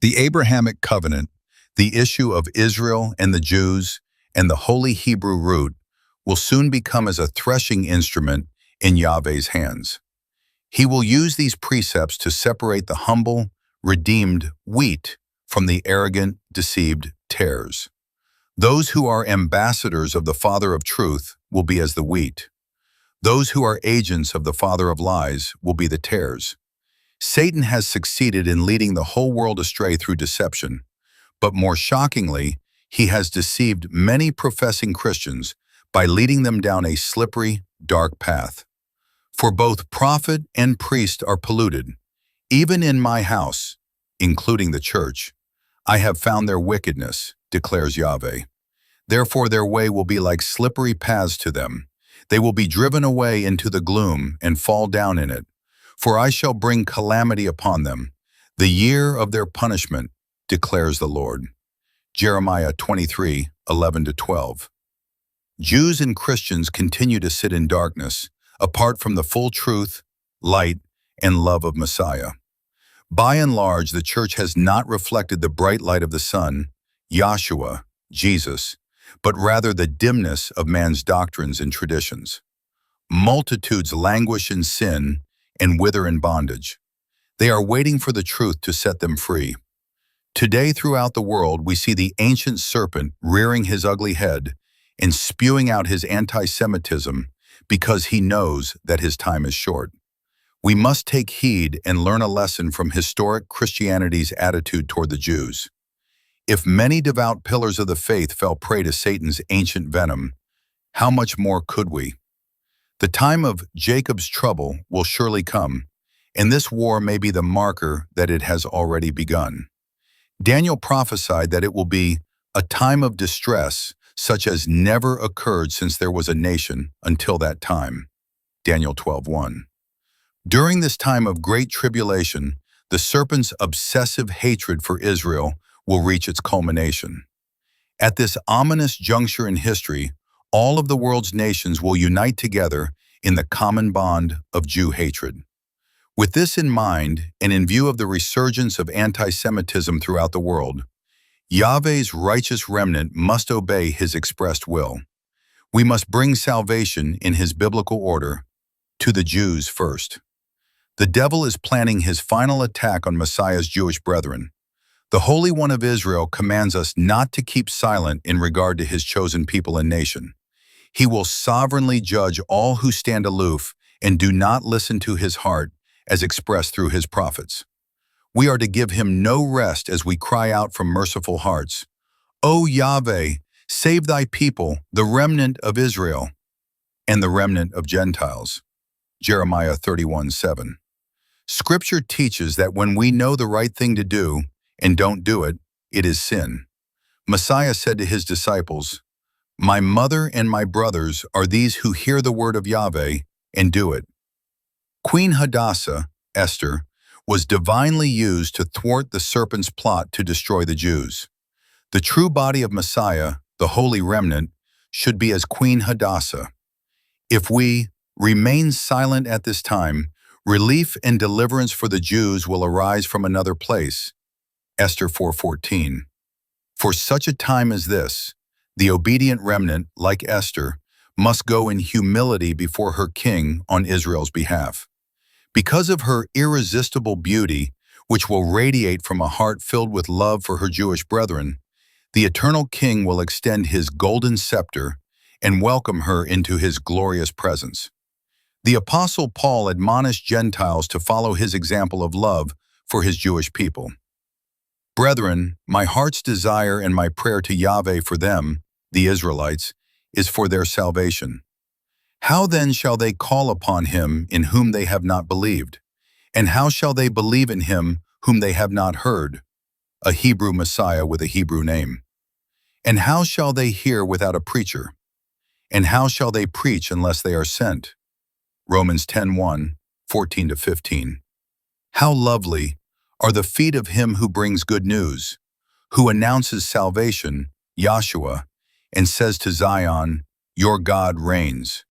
The Abrahamic covenant, the issue of Israel and the Jews, and the holy Hebrew root will soon become as a threshing instrument in Yahweh's hands. He will use these precepts to separate the humble, redeemed wheat from the arrogant, deceived tares. Those who are ambassadors of the Father of truth will be as the wheat. Those who are agents of the father of lies will be the tares. Satan has succeeded in leading the whole world astray through deception, but more shockingly, he has deceived many professing Christians by leading them down a slippery, dark path. For both prophet and priest are polluted. Even in my house, including the church, I have found their wickedness, declares Yahveh. Therefore their way will be like slippery paths to them. They will be driven away into the gloom and fall down in it. For I shall bring calamity upon them, the year of their punishment, declares the Lord. Jeremiah 23:11-12. Jews and Christians continue to sit in darkness, apart from the full truth, light, and love of Messiah. By and large, the church has not reflected the bright light of the sun, Yahshua, Jesus, but rather the dimness of man's doctrines and traditions. Multitudes languish in sin and wither in bondage. They are waiting for the truth to set them free. Today throughout the world we see the ancient serpent rearing his ugly head and spewing out his anti-Semitism because he knows that his time is short. We must take heed and learn a lesson from historic Christianity's attitude toward the Jews. If many devout pillars of the faith fell prey to Satan's ancient venom, how much more could we? The time of Jacob's trouble will surely come, and this war may be the marker that it has already begun. Daniel prophesied that it will be a time of distress such as never occurred since there was a nation until that time. Daniel 12:1. During this time of great tribulation, the serpent's obsessive hatred for Israel will reach its culmination. At this ominous juncture in history, all of the world's nations will unite together in the common bond of Jew hatred. With this in mind, and in view of the resurgence of anti-Semitism throughout the world, Yahweh's righteous remnant must obey his expressed will. We must bring salvation in his biblical order to the Jews first. The devil is planning his final attack on Messiah's Jewish brethren. The Holy One of Israel commands us not to keep silent in regard to his chosen people and nation. He will sovereignly judge all who stand aloof and do not listen to his heart as expressed through his prophets. We are to give him no rest as we cry out from merciful hearts, "O Yahveh, save thy people, the remnant of Israel, and the remnant of Gentiles." Jeremiah 31:7. Scripture teaches that when we know the right thing to do and don't do it, it is sin. Messiah said to his disciples, "My mother and my brothers are these who hear the word of Yahveh and do it." Queen Hadassah, Esther, was divinely used to thwart the serpent's plot to destroy the Jews. The true body of Messiah, the holy remnant, should be as Queen Hadassah. If we remain silent at this time, relief and deliverance for the Jews will arise from another place. Esther 4:14. For such a time as this, the obedient remnant, like Esther, must go in humility before her king on Israel's behalf. Because of her irresistible beauty, which will radiate from a heart filled with love for her Jewish brethren, the eternal king will extend his golden scepter and welcome her into his glorious presence. The Apostle Paul admonished Gentiles to follow his example of love for his Jewish people. Brethren, my heart's desire and my prayer to Yahveh for them, the Israelites, is for their salvation. How then shall they call upon him in whom they have not believed? And how shall they believe in him whom they have not heard? A Hebrew Messiah with a Hebrew name. And how shall they hear without a preacher? And how shall they preach unless they are sent? Romans 10:1, 14-15. How lovely are the feet of him who brings good news, who announces salvation, Yahshua, and says to Zion, "Your God reigns."